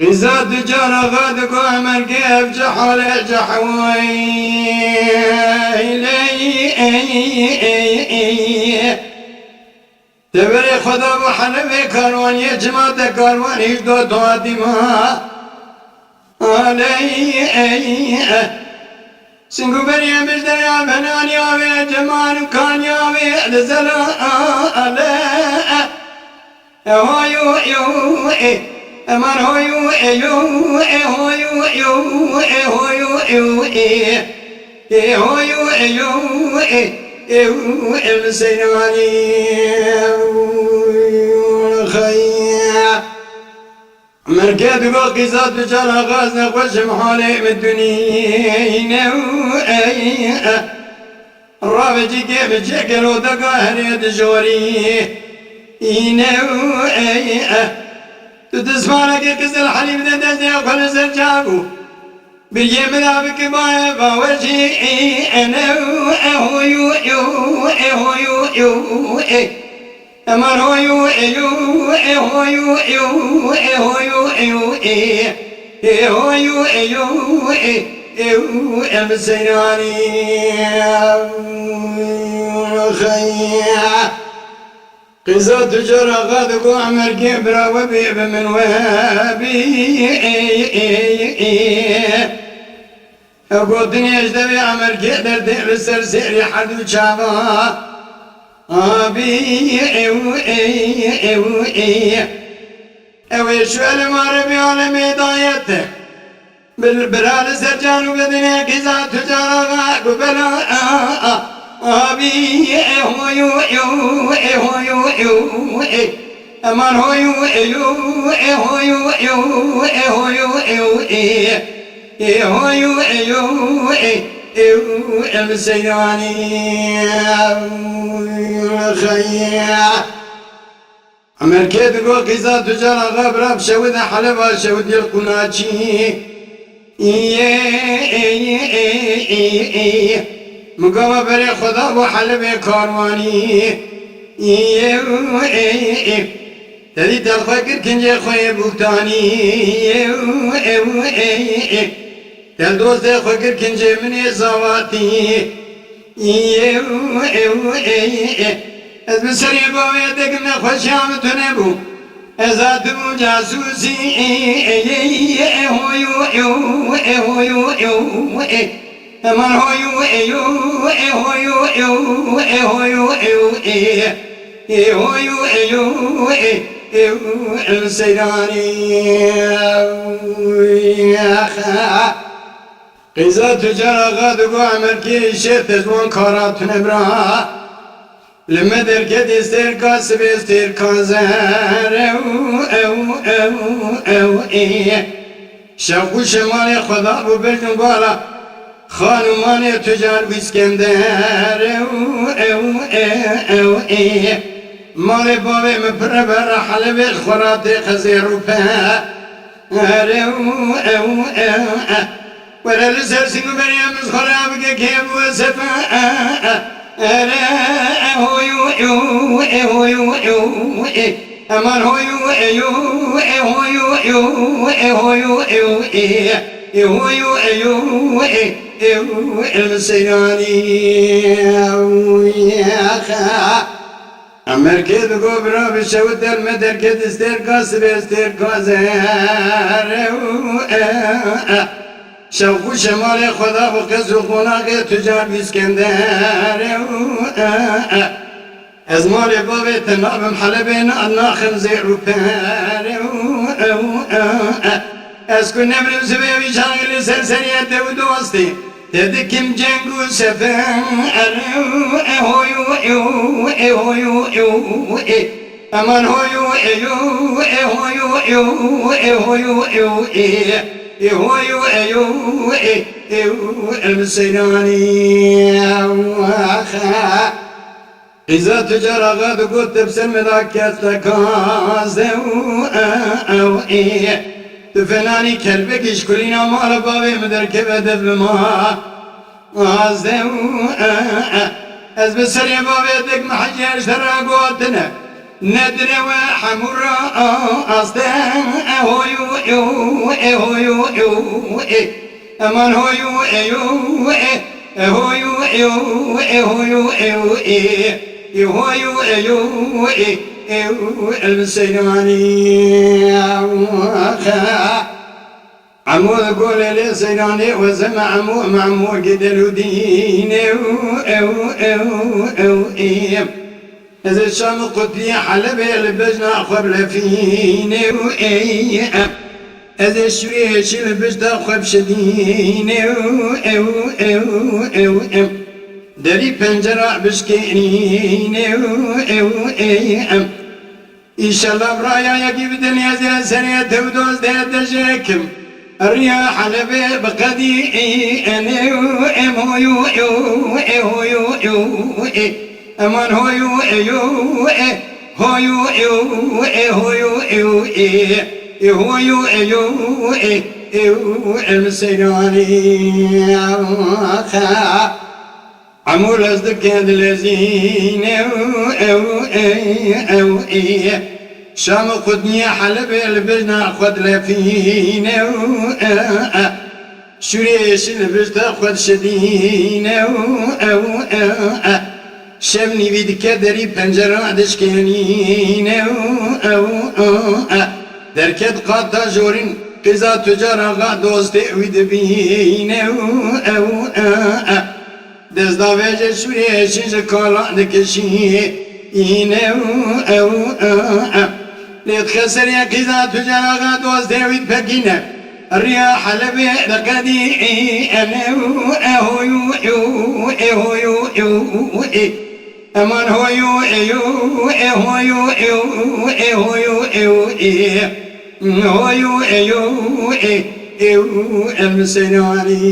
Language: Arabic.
إذا تجار غادق وعمل كيف جحل جحوي تبري خدا بحنبي كاروان يجمع كاروان يجدو دواتي ما علي سنگو بريا بجدر يا بنان يا بي جمال كان يا بي لزلا علي هو يو أمان هو يو هو يو السيناني خيا مركب باقيزات بجالا غازنا خوش محالي بالدنيا الرابجي كيف جاكل ودقاهر يدجوري تتسمعنا كي قصد الحليب ده دزني أقل سرجابو بيجي مذابك بايا باوجي أنا هو يو أمان هو يو المسيراني خيا قصة تجرى غادق وعمر كبرى وبيب من وابي أقول دنيا اجدبي عمر كدر دير السرسيري حدو شابا أبي أوي شوال ماربي على ميدايته بالبرال سرجان وبدنيا قصة تجرى غادق بلا أبي أمان هو المسيراني خيا عمر كيف يقول قصة تجارة غابرة بشود حلبة شود القناچي مقام بري خدا وحلب كارواني تدي تلخكر كنجي خوي بوتاني تل دوست خكر كنجي مني زواتي از بسري باويتك من خوشام تنبو ازاد بو جاسوسي أمان هو السيراني قصة تجارة غادق وعمل كي شيت زمان كارات نبرا لما دركت استيركا سبي استيركا زهر شاقو شمال خدا ببرد بالا خانمان تجار بسکندر مال بابي مپر بر حلب خورات خزير وفا ولا لسر سنو بريم خراب كيف وسفا أمان هو المسيراني أمر كيد قبرا بشود المدر كيد استرقاس باسترقاس شوق شمال خدا وقز خناق تجار بسكندر از مال بابي تنابم حلبين الناخن زيرو از كن نبرم سبيبي شاغل سرسرية ودوستي تدكم جنگو سفر أمان المسيراني إذا تجرى غاد قلت بسر مذاكت لكازه تفناني كلبك يشكرين مال بابي مدركبه دبلما غازه از بسر بابي دك محجر شرق وطنه ندر وحمرا أصدام أهويو أهويو أمان هويو أهويو أهويو أهويو المسيراني عمو قول لي سيراني وزم عمو قدلو ديني إذا الشام قطبي حلبي لبجنا خبر فيني إذا الشريش لبجنا خب شديني داري بنجرة بشكيني إن شاء الله برايا يجيب دنيا زي سنة تودوز ده دجاكم الرياح لبي بقدي أنا هويو أمان هويو المسيراني عمول أصدق الذين شام قدني حلب البجنا خد لفين شريش البجنا خد شدين شبني بيد كدري بنجرة دشكانين دركت قاطع جورين قزا تجارة غادوست ويدبين دزداویج شوریش کالا دکشی اینه لیت خسر یا قیزا تجارا دوست دوید پکینه الرياح لبي دقدي اهويو امان هويو المسيراني